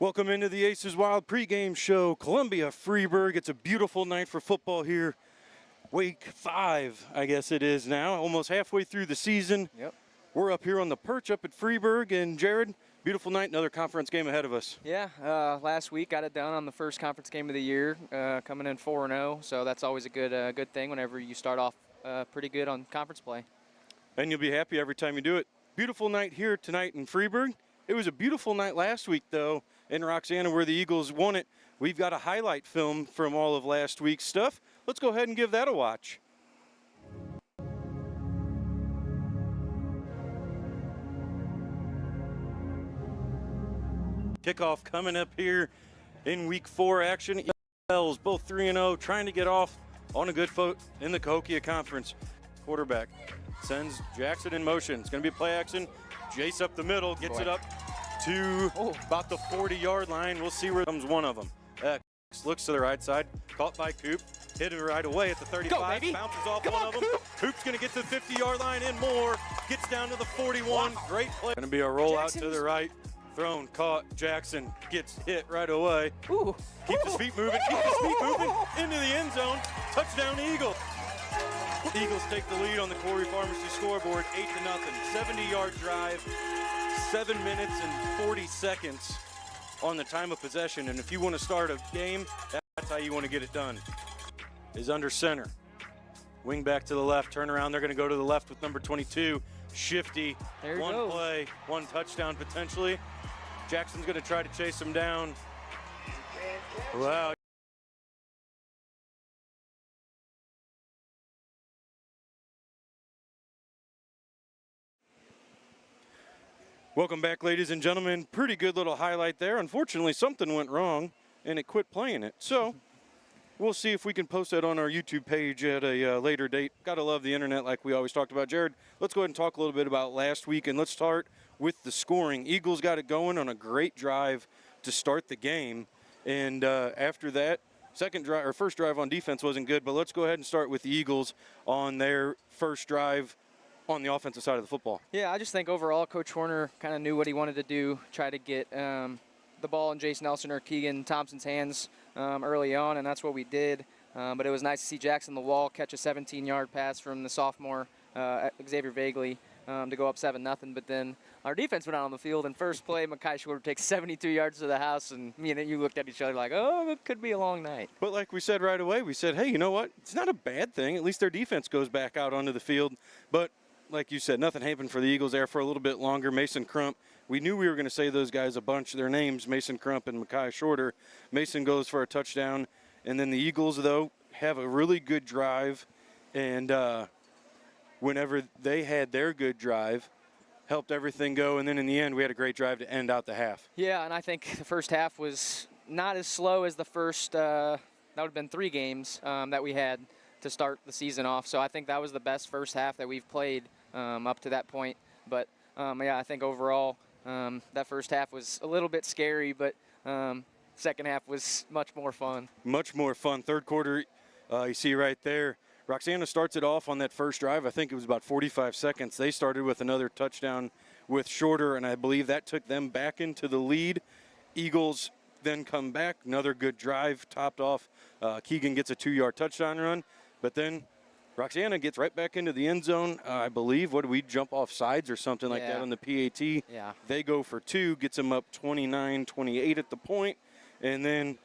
Welcome into the Aces Wild pregame show. Columbia, Freeburg. It's a beautiful night for football here. Week 5, I guess it is now. Almost halfway through the season. Yep. We're up here on the perch up at Freeburg. And Jared, beautiful night. Another conference game ahead of us. Yeah, last week got it done on the first conference game of the year, coming in 4-0. So that's always a good thing whenever you start off pretty good on conference play. And you'll be happy every time you do it. Beautiful night here tonight in Freeburg. It was a beautiful night last week, though, in Roxana where the Eagles won it. We've got a highlight film from all of last week's stuff. Let's go ahead and give that a watch. Kickoff coming up here in week 4 action. Eagles both 3-0, trying to get off on a good foot in the Cahokia Conference. Quarterback sends Jackson in motion. It's going to be play action. Jace up the middle, gets it up to about the 40-yard line. We'll see where comes one of them. X looks to the right side, caught by Coop, hit it right away at the 35, bounces off one of them. Coop's going to get to the 50-yard line and more, gets down to the 41. Great play. Going to be a rollout to the right, thrown, caught. Jackson gets hit right away. Keeps his feet moving, into the end zone. Touchdown Eagles. The Eagles take the lead on the Corey Pharmacy scoreboard, 8-0, 70-yard drive, 7 minutes and 40 seconds on the time of possession. And if you want to start a game, that's how you want to get it done. Is under center. Wing back to the left, turn around. They're going to go to the left with number 22, Shifty. One play, one touchdown potentially. Jackson's going to try to chase him down. Wow. Welcome back, ladies and gentlemen. Pretty good little highlight there. Unfortunately, something went wrong, and it quit playing it. So we'll see if we can post that on our YouTube page at a later date. Gotta love the internet like we always talked about. Jared, let's go ahead and talk a little bit about last week, and let's start with the scoring. Eagles got it going on a great drive to start the game, and after that, first drive on defense wasn't good, but let's go ahead and start with the Eagles on their first drive on the offensive side of the football. Yeah, I just think overall Coach Horner kind of knew what he wanted to do, try to get the ball in Jace Nelson or Keegan Thompson's hands early on, and that's what we did. But it was nice to see Jackson the Wall catch a 17-yard pass from the sophomore Xavier Vagley to go up 7-0. But then our defense went out on the field, and first play, Makai Shorter takes 72 yards to the house, and me and you looked at each other like, oh, it could be a long night. But like we said right away, we said, hey, you know what? It's not a bad thing. At least their defense goes back out onto the field. But like you said, nothing happened for the Eagles there for a little bit longer. Mason Crump, we knew we were going to say those guys a bunch. Their names, Mason Crump and Makai Shorter. Mason goes for a touchdown. And then the Eagles, though, have a really good drive. And whenever they had their good drive, helped everything go. And then in the end, we had a great drive to end out the half. Yeah, and I think the first half was not as slow as the first, that would have been 3 games that we had to start the season off. So I think that was the best first half that we've played up to that point. But yeah, I think overall that first half was a little bit scary, but second half was much more fun. Much more fun. Third quarter, you see right there, Roxana starts it off on that first drive. I think it was about 45 seconds. They started with another touchdown with Shorter, and I believe that took them back into the lead. Eagles then come back, another good drive, topped off. Keegan gets a 2-yard touchdown run, but then Roxana gets right back into the end zone. I believe, what do we jump off sides or something like that on the PAT? Yeah. They go for 2, gets them up 29-28 at the point, and then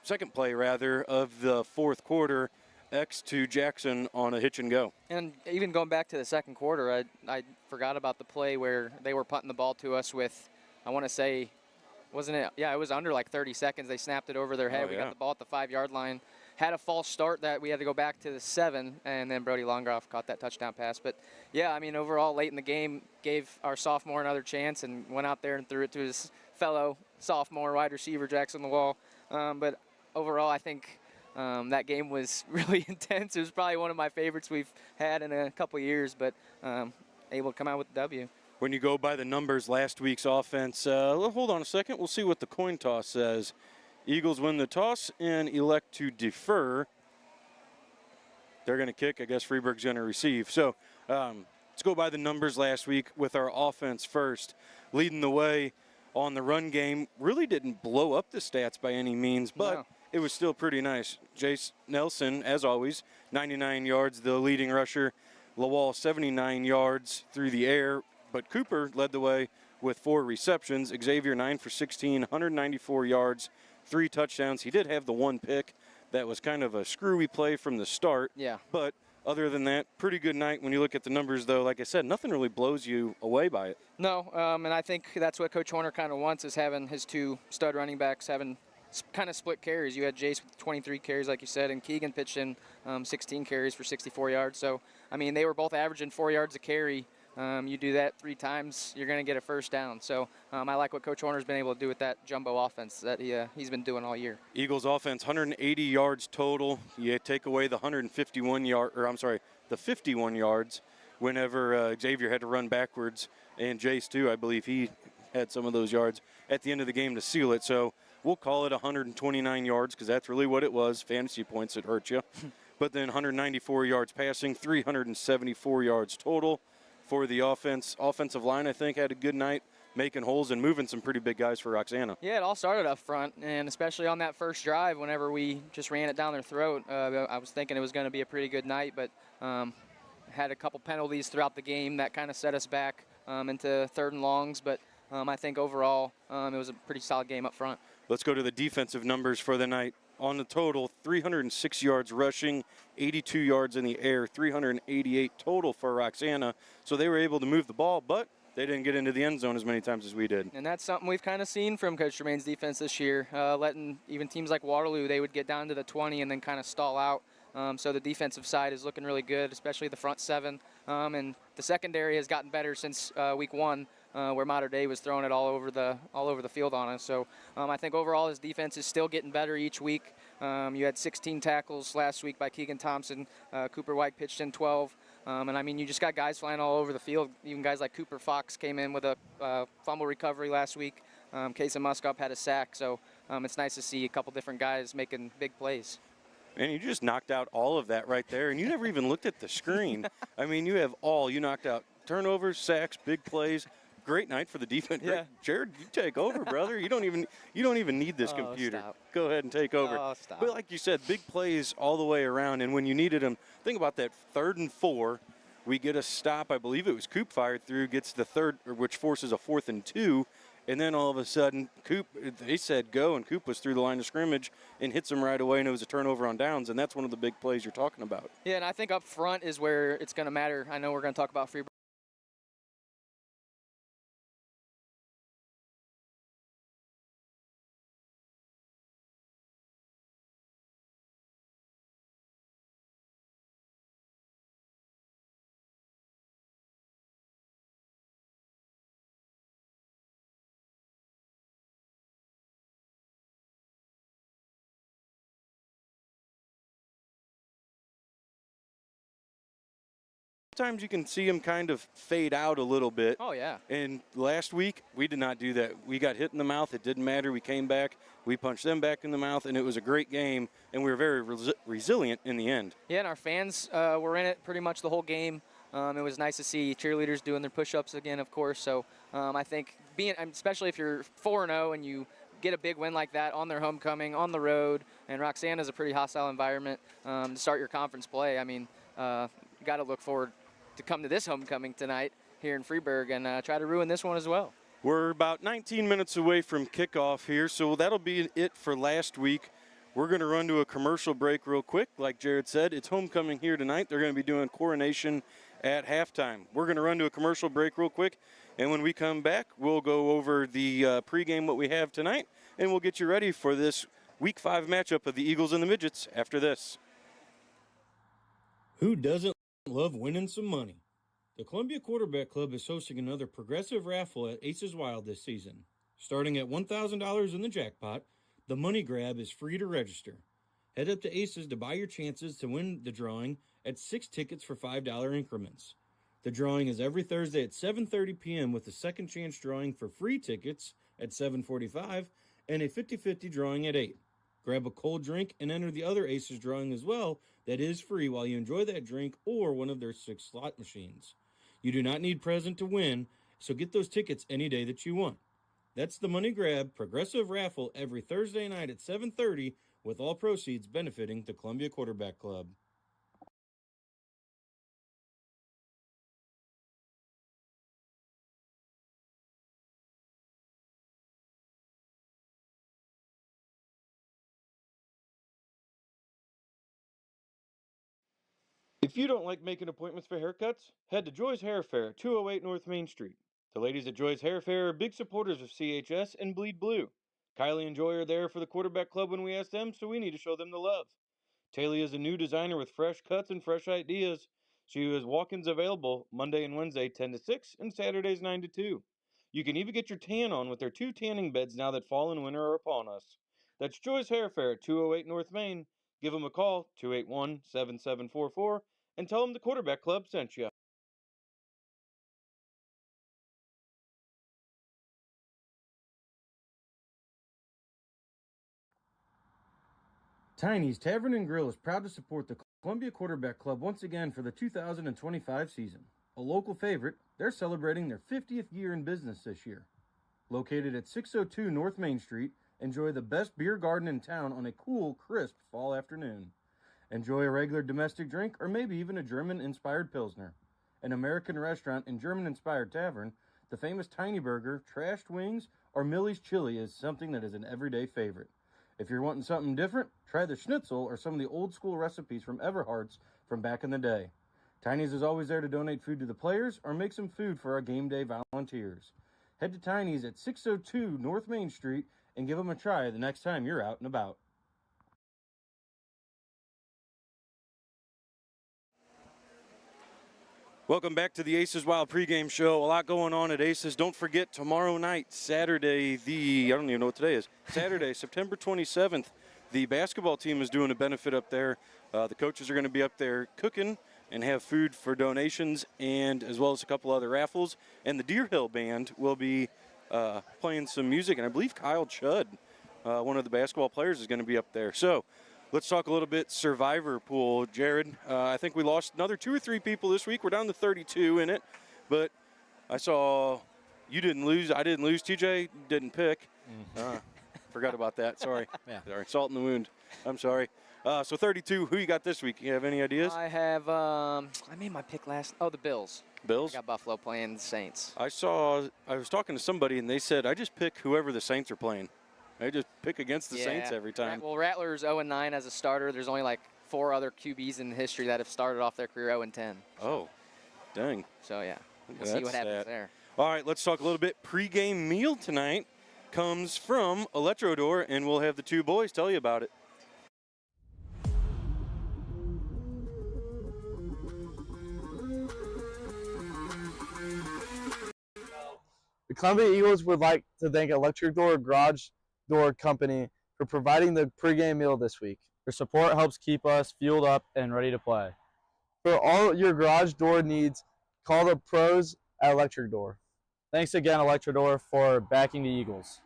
second play rather of the fourth quarter, X to Jackson on a hitch and go. And even going back to the second quarter, I forgot about the play where they were punting the ball to us with, I want to say, wasn't it? Yeah, it was under like 30 seconds. They snapped it over their head. We got the ball at the 5-yard line. Had a false start that we had to go back to the 7, and then Brody Longroff caught that touchdown pass. But, yeah, I mean, overall, late in the game, gave our sophomore another chance and went out there and threw it to his fellow sophomore wide receiver, Jackson the Wall. But overall, I think that game was really intense. It was probably one of my favorites we've had in a couple of years, but able to come out with the W. When you go by the numbers, last week's offense, hold on a second. We'll see what the coin toss says. Eagles win the toss and elect to defer. They're going to kick. I guess Freeburg's going to receive. So let's go by the numbers last week with our offense first. Leading the way on the run game. Really didn't blow up the stats by any means, but No. it was still pretty nice. Jace Nelson, as always, 99 yards, the leading rusher. Lawal, 79 yards through the air, but Cooper led the way with 4 receptions. Xavier, 9 for 16, 194 yards, 3 touchdowns. He did have the 1 pick. That was kind of a screwy play from the start. Yeah. But other than that, pretty good night. When you look at the numbers, though, like I said, nothing really blows you away by it. No, and I think that's what Coach Horner kind of wants, is having his 2 stud running backs having kind of split carries. You had Jace with 23 carries, like you said, and Keegan pitched in 16 carries for 64 yards. So, I mean, they were both averaging 4 yards a carry. You do that 3 times, you're going to get a first down. So I like what Coach Horner's been able to do with that jumbo offense that he's been doing all year. Eagles offense, 180 yards total. You take away the 51 yards whenever Xavier had to run backwards, and Jace too. I believe he had some of those yards at the end of the game to seal it. So we'll call it 129 yards because that's really what it was. Fantasy points that hurt you. But then 194 yards passing, 374 yards total for the offense. Offensive line, I think, had a good night, making holes and moving some pretty big guys for Roxana. Yeah, it all started up front, and especially on that first drive, whenever we just ran it down their throat, I was thinking it was going to be a pretty good night, but had a couple penalties throughout the game that kind of set us back into 3rd and longs, but I think overall it was a pretty solid game up front. Let's go to the defensive numbers for the night. On the total, 306 yards rushing, 82 yards in the air, 388 total for Roxana. So they were able to move the ball, but they didn't get into the end zone as many times as we did. And that's something we've kind of seen from Coach Tremaine's defense this year, letting even teams like Waterloo, they would get down to the 20 and then kind of stall out. So the defensive side is looking really good, especially the front 7. And the secondary has gotten better since week 1. Where Mater Dei was throwing it all over the field on us. So I think overall his defense is still getting better each week. You had 16 tackles last week by Keegan Thompson. Cooper White pitched in 12. And I mean, you just got guys flying all over the field. Even guys like Cooper Fox came in with a fumble recovery last week. Kaysen Muskup had a sack. So it's nice to see a couple different guys making big plays. And you just knocked out all of that right there, and you never even looked at the screen. I mean, you knocked out turnovers, sacks, big plays. Great night for the defense. Yeah. Jared, you take over, brother. You don't even need this computer. Stop. Go ahead and take over. Oh, stop. But like you said, big plays all the way around, and when you needed them, think about that 3rd and 4. We get a stop. I believe it was Coop fired through, gets the 3rd, which forces a 4th and 2. And then all of a sudden, they said go, and Coop was through the line of scrimmage and hits him right away, and it was a turnover on downs, and that's one of the big plays you're talking about. Yeah, and I think up front is where it's going to matter. I know we're going to talk about Freeburg. Sometimes you can see him kind of fade out a little bit. Oh, yeah. And last week, we did not do that. We got hit in the mouth. It didn't matter. We came back. We punched them back in the mouth, and it was a great game, and we were very resilient in the end. Yeah, and our fans were in it pretty much the whole game. It was nice to see cheerleaders doing their push-ups again, of course. So I think especially if you're 4-0 and you get a big win like that on their homecoming, on the road, and Roxana is a pretty hostile environment to start your conference play. I mean, you got to look forward to come to this homecoming tonight here in Freeburg and try to ruin this one as well. We're about 19 minutes away from kickoff here, so that'll be it for last week. We're going to run to a commercial break real quick. Like Jared said, it's homecoming here tonight. They're going to be doing coronation at halftime. We're going to run to a commercial break real quick, and when we come back, we'll go over the pregame what we have tonight, and we'll get you ready for this Week 5 matchup of the Eagles and the Midgets after this. Who doesn't love winning some money? The Columbia Quarterback Club is hosting another progressive raffle at Aces Wild this season. Starting at $1,000 in the jackpot, the money grab is free to register. Head up to Aces to buy your chances to win the drawing at 6 tickets for $5 increments. The drawing is every Thursday at 7:30 p.m. with a second chance drawing for free tickets at 7:45 and a 50-50 drawing at 8. Grab a cold drink and enter the other Aces drawing as well that is free while you enjoy that drink or one of their 6 slot machines. You do not need present to win, so get those tickets any day that you want. That's the Money Grab Progressive Raffle every Thursday night at 7:30, with all proceeds benefiting the Columbia Quarterback Club. If you don't like making appointments for haircuts, head to Joy's Hair Fair, 208 North Main Street. The ladies at Joy's Hair Fair are big supporters of CHS and Bleed Blue. Kylie and Joy are there for the quarterback club when we ask them, so we need to show them the love. Talia is a new designer with fresh cuts and fresh ideas. She has walk-ins available Monday and Wednesday 10 to 6 and Saturdays 9 to 2. You can even get your tan on with their 2 tanning beds now that fall and winter are upon us. That's Joy's Hair Fair, 208 North Main. Give them a call, 281-7744, and tell them the Quarterback Club sent you. Tiny's Tavern and Grill is proud to support the Columbia Quarterback Club once again for the 2025 season. A local favorite, they're celebrating their 50th year in business this year. Located at 602 North Main Street, enjoy the best beer garden in town on a cool, crisp fall afternoon. Enjoy a regular domestic drink or maybe even a German-inspired Pilsner. An American restaurant and German-inspired tavern, the famous Tiny Burger, Trashed Wings, or Millie's Chili is something that is an everyday favorite. If you're wanting something different, try the schnitzel or some of the old school recipes from Everhart's from back in the day. Tiny's is always there to donate food to the players or make some food for our game day volunteers. Head to Tiny's at 602 North Main Street and give them a try the next time you're out and about. Welcome back to the Aces Wild pregame show. A lot going on at Aces. Don't forget, tomorrow night, Saturday, I don't even know what today is. Saturday, September 27th, the basketball team is doing a benefit up there. The coaches are going to be up there cooking and have food for donations, and as well as a couple other raffles. And the Deer Hill Band will be playing some music, and I believe Kyle Chudd, one of the basketball players, is going to be up there. So let's talk a little bit Survivor Pool. Jared, I think we lost another 2 or 3 people this week. We're down to 32 in it, but I saw you didn't lose. I didn't lose. TJ didn't pick. Forgot about that. Sorry. Yeah. Sorry. Salt in the wound. I'm sorry. So 32, who you got this week? You have any ideas? I have, I made my pick the Bills. Bills? I got Buffalo playing the Saints. I was talking to somebody, and they said, I just pick whoever the Saints are playing. I just pick against the Saints every time. Well, Rattler's 0-9 as a starter. There's only like 4 other QBs in history that have started off their career 0-10. Oh, dang. So, yeah, we'll see what happens there. All right, let's talk a little bit. Pre-game meal tonight comes from Electrodor, and we'll have the 2 boys tell you about it. The Columbia Eagles would like to thank Electric Door Garage Door Company for providing the pregame meal this week. Your support helps keep us fueled up and ready to play. For all your garage door needs, call the pros at Electric Door. Thanks again, Electric Door, for backing the Eagles.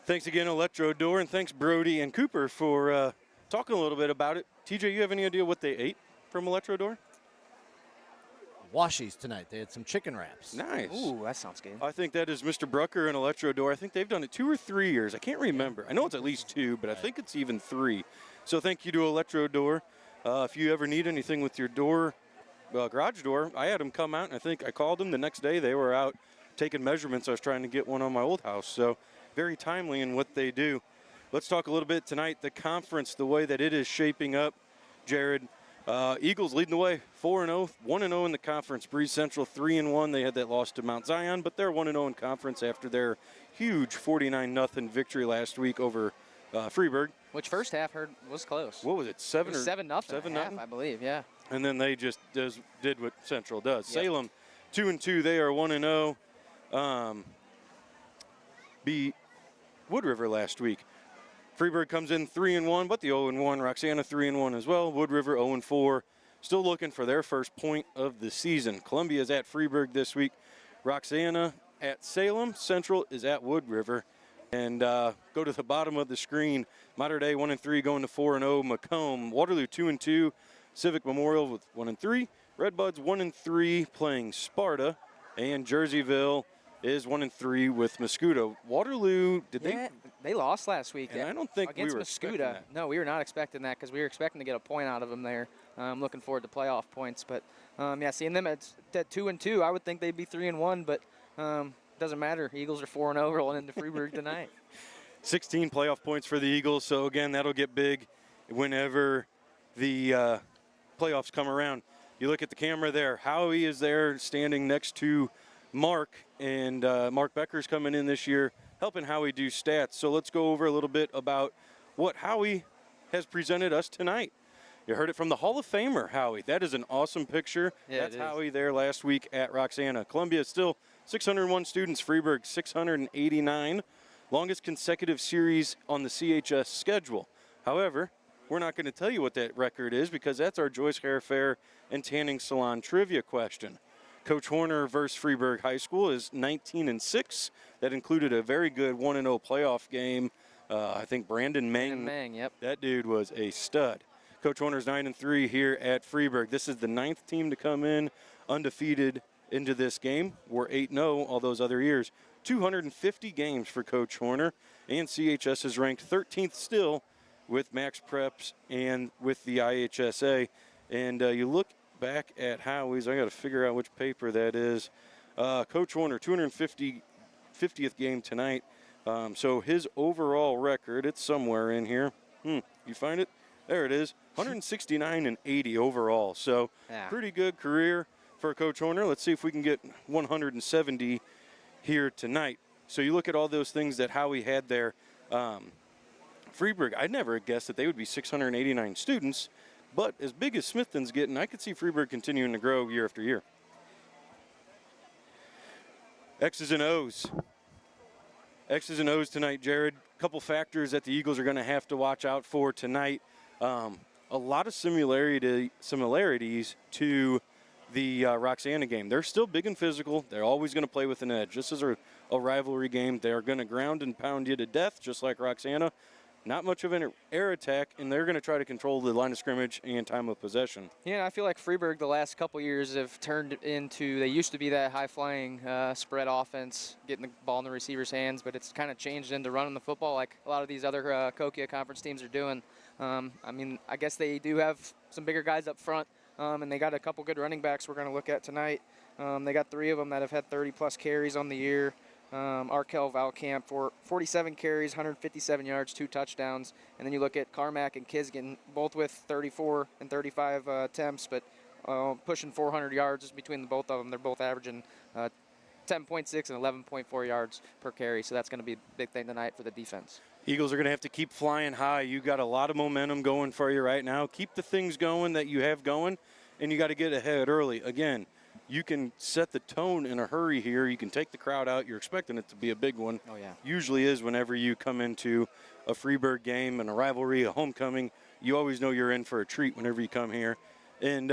Thanks again, Electrodor, and thanks Brody and Cooper for talking a little bit about it. TJ, you have any idea what they ate from Electrodor? Washies tonight. They had some chicken wraps. Nice. Ooh, that sounds good. I think that is Mr. Brucker and Electrodor. I think they've done it 2 or 3 years. I can't remember. I know it's at least 2, but I think it's even 3. So thank you to Electrodor. If you ever need anything with your door, garage door, I had them come out, and I think I called them the next day. They were out taking measurements. I was trying to get one on my old house. So very timely in what they do. Let's talk a little bit tonight, the conference, the way that it is shaping up. Jared, Eagles leading the way, 4-0, 1-0 in the conference. Breeze Central 3-1. They had that loss to Mount Zion, but they're 1-0 in conference after their huge 49-0 victory last week over Freeburg. Which first half was close. What was it, 7 or 7-0? 7-0, I believe, yeah. And then they just did what Central does. Yep. Salem 2-2. They are 1-0. Beat Wood River last week. Freeburg comes in 3-1, but the 0-1. Roxana 3-1 as well. Wood River 0-4. Still looking for their first point of the season. Columbia is at Freeburg this week. Roxana at Salem. Central is at Wood River. And go to the bottom of the screen. Mater Dei 1-3 going to 4-0. Macomb. Waterloo 2-2. Civic Memorial with 1-3. Redbuds 1-3 playing Sparta. And Jerseyville is 1-3 with Muscuda. Waterloo, they lost last week. And I don't think against we were expecting Muscuda. that. No, we were not expecting that because we were expecting to get a point out of them there. I'm looking forward to playoff points. But, seeing them at 2-2, I would think they'd be 3-1. But doesn't matter. Eagles are 4-0 rolling into Freeburg tonight. 16 playoff points for the Eagles. So, again, that'll get big whenever the playoffs come around. You look at the camera there. Howie is there standing next to Mark, and Mark Becker's coming in this year helping Howie do stats. So let's go over a little bit about what Howie has presented us tonight. You heard it from the Hall of Famer, Howie. That is an awesome picture. Yeah, that's Howie there last week at Roxana. Columbia still 601 students, Freeburg 689. Longest consecutive series on the CHS schedule. However, we're not going to tell you what that record is because that's our Joyce Hair Fair and Tanning Salon trivia question. Coach Horner versus Freeburg High School is 19-6. That included a very good 1-0 playoff game. I think Brandon Mang. Yep. That dude was a stud. Coach Horner's 9-3 here at Freeburg. This is the 9th team to come in undefeated into this game. We're 8-0 all those other years. 250 games for Coach Horner, and CHS is ranked 13th still with Max Preps and with the IHSA. And you look back at Howie's. I got to figure out which paper that is. Coach Horner, 250th game tonight. So his overall record, it's somewhere in here. You find it? There it is. 169-80 overall. So pretty good career for Coach Horner. Let's see if we can get 170 here tonight. So you look at all those things that Howie had there. Freeburg, I'd never guessed that they would be 689 students. But as big as Smithton's getting, I could see Freeburg continuing to grow year after year. X's and O's. X's and O's tonight, Jared. A couple factors that the Eagles are going to have to watch out for tonight. A lot of similarities to the Roxana game. They're still big and physical. They're always going to play with an edge. This is a rivalry game. They're going to ground and pound you to death, just like Roxana. Not much of an air attack, and they're going to try to control the line of scrimmage and time of possession. Yeah, I feel like Freeburg the last couple years have turned into, they used to be that high-flying spread offense, getting the ball in the receiver's hands, but it's kind of changed into running the football like a lot of these other Cahokia Conference teams are doing. I guess they do have some bigger guys up front, and they got a couple good running backs we're going to look at tonight. They got 3 of them that have had 30-plus carries on the year. Arkel Valcamp for 47 carries, 157 yards, 2 touchdowns. And then you look at Carmack and Kisgan, both with 34 and 35 attempts, but pushing 400 yards between the both of them. They're both averaging 10.6 and 11.4 yards per carry, so that's going to be a big thing tonight for the defense. Eagles are going to have to keep flying high. You got a lot of momentum going for you right now. Keep the things going that you have going, and you got to get ahead early. Again, you can set the tone in a hurry here. You can take the crowd out. You're expecting it to be a big one. Oh, yeah. Usually is whenever you come into a Freeburg game and a rivalry, a homecoming. You always know you're in for a treat whenever you come here. And,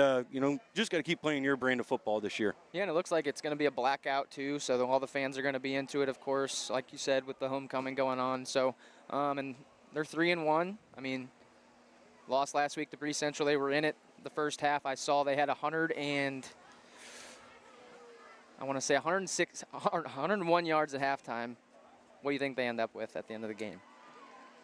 just got to keep playing your brand of football this year. Yeah, and it looks like it's going to be a blackout, too, so all the fans are going to be into it, of course, like you said, with the homecoming going on. So, and they're 3-1. I mean, lost last week to Bree Central. They were in it the first half. I saw they had 101 yards at halftime. What do you think they end up with at the end of the game?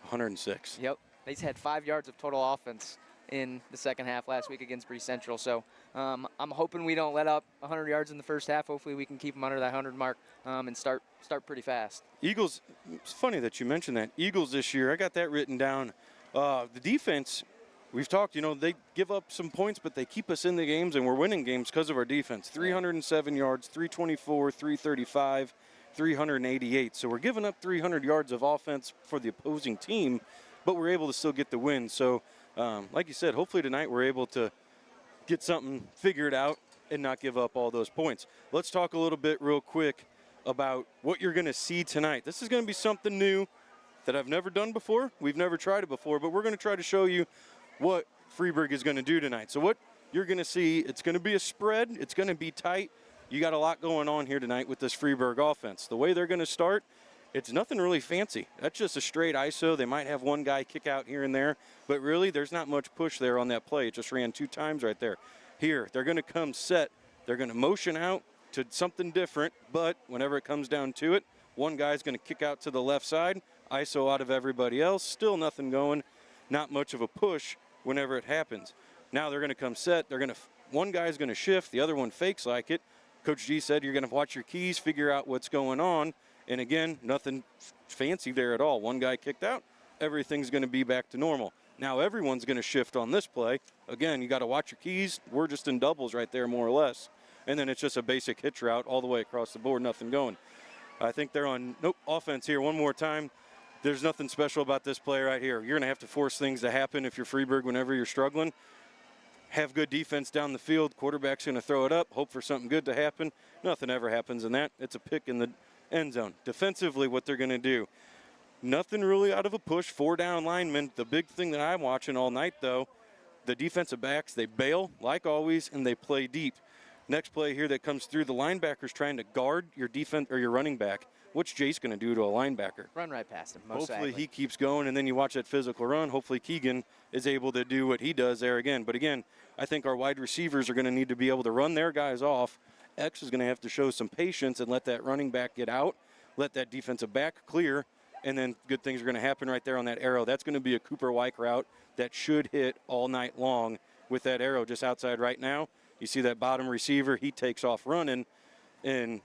106. Yep. They had 5 yards of total offense in the second half last week against Bree Central. So I'm hoping we don't let up 100 yards in the first half. Hopefully we can keep them under that 100 mark and start pretty fast. Eagles, it's funny that you mentioned that. Eagles this year, I got that written down. The defense, we've talked, they give up some points, but they keep us in the games, and we're winning games because of our defense. 307 yards, 324, 335, 388. So we're giving up 300 yards of offense for the opposing team, but we're able to still get the win. So, like you said, hopefully tonight we're able to get something figured out and not give up all those points. Let's talk a little bit real quick about what you're going to see tonight. This is going to be something new that I've never done before. We've never tried it before, but we're going to try to show you what Freeburg is going to do tonight. So what you're going to see, it's going to be a spread. It's going to be tight. You got a lot going on here tonight with this Freeburg offense. The way they're going to start, it's nothing really fancy. That's just a straight ISO. They might have one guy kick out here and there, but really there's not much push there on that play. It just ran 2 times right there. Here, they're going to come set. They're going to motion out, to something different, but whenever it comes down to it, one guy's going to kick out to the left side, ISO out of everybody else, still nothing going, not much of a push whenever it happens. Now they're going to come set, one guy's going to shift, the other one fakes like it. Coach G said you're going to watch your keys, figure out what's going on, and again, nothing fancy there at all. One guy kicked out, everything's going to be back to normal. Now everyone's going to shift on this play. Again, you got to watch your keys. We're just in doubles right there, more or less. And then it's just a basic hitch route all the way across the board, nothing going. I think they're on offense here one more time. There's nothing special about this play right here. You're going to have to force things to happen if you're Freeburg whenever you're struggling. Have good defense down the field. Quarterback's going to throw it up, hope for something good to happen. Nothing ever happens in that. It's a pick in the end zone. Defensively, what they're going to do. Nothing really out of a push, 4 down linemen. The big thing that I'm watching all night, though, the defensive backs, they bail, like always, and they play deep. Next play here that comes through, the linebackers trying to guard your defense or your running back. What's Jace going to do to a linebacker? Run right past him, Hopefully he keeps going, and then you watch that physical run. Hopefully Keegan is able to do what he does there again. But again, I think our wide receivers are going to need to be able to run their guys off. X is going to have to show some patience and let that running back get out, let that defensive back clear, and then good things are going to happen right there on that arrow. That's going to be a Cooper Wyke route that should hit all night long with that arrow just outside right now. You see that bottom receiver, he takes off running, and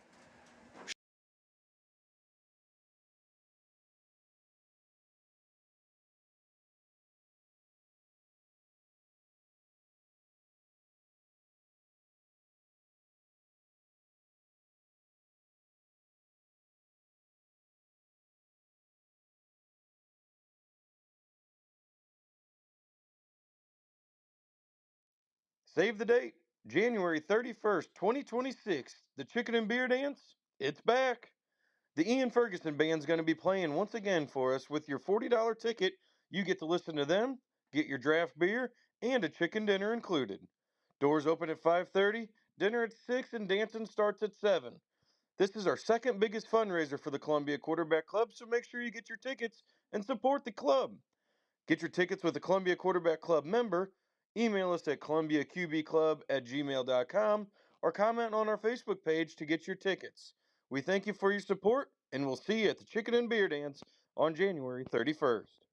save the date, January 31st, 2026. The Chicken and Beer Dance, it's back. The Ian Ferguson Band's going to be playing once again for us. With your $40 ticket, you get to listen to them, get your draft beer, and a chicken dinner included. Doors open at 5:30, dinner at 6, and dancing starts at 7. This is our second biggest fundraiser for the Columbia Quarterback Club, so make sure you get your tickets and support the club. Get your tickets with a Columbia Quarterback Club member. Email us at columbiaqbclub@gmail.com or comment on our Facebook page to get your tickets. We thank you for your support, and we'll see you at the Chicken and Beer Dance on January 31st.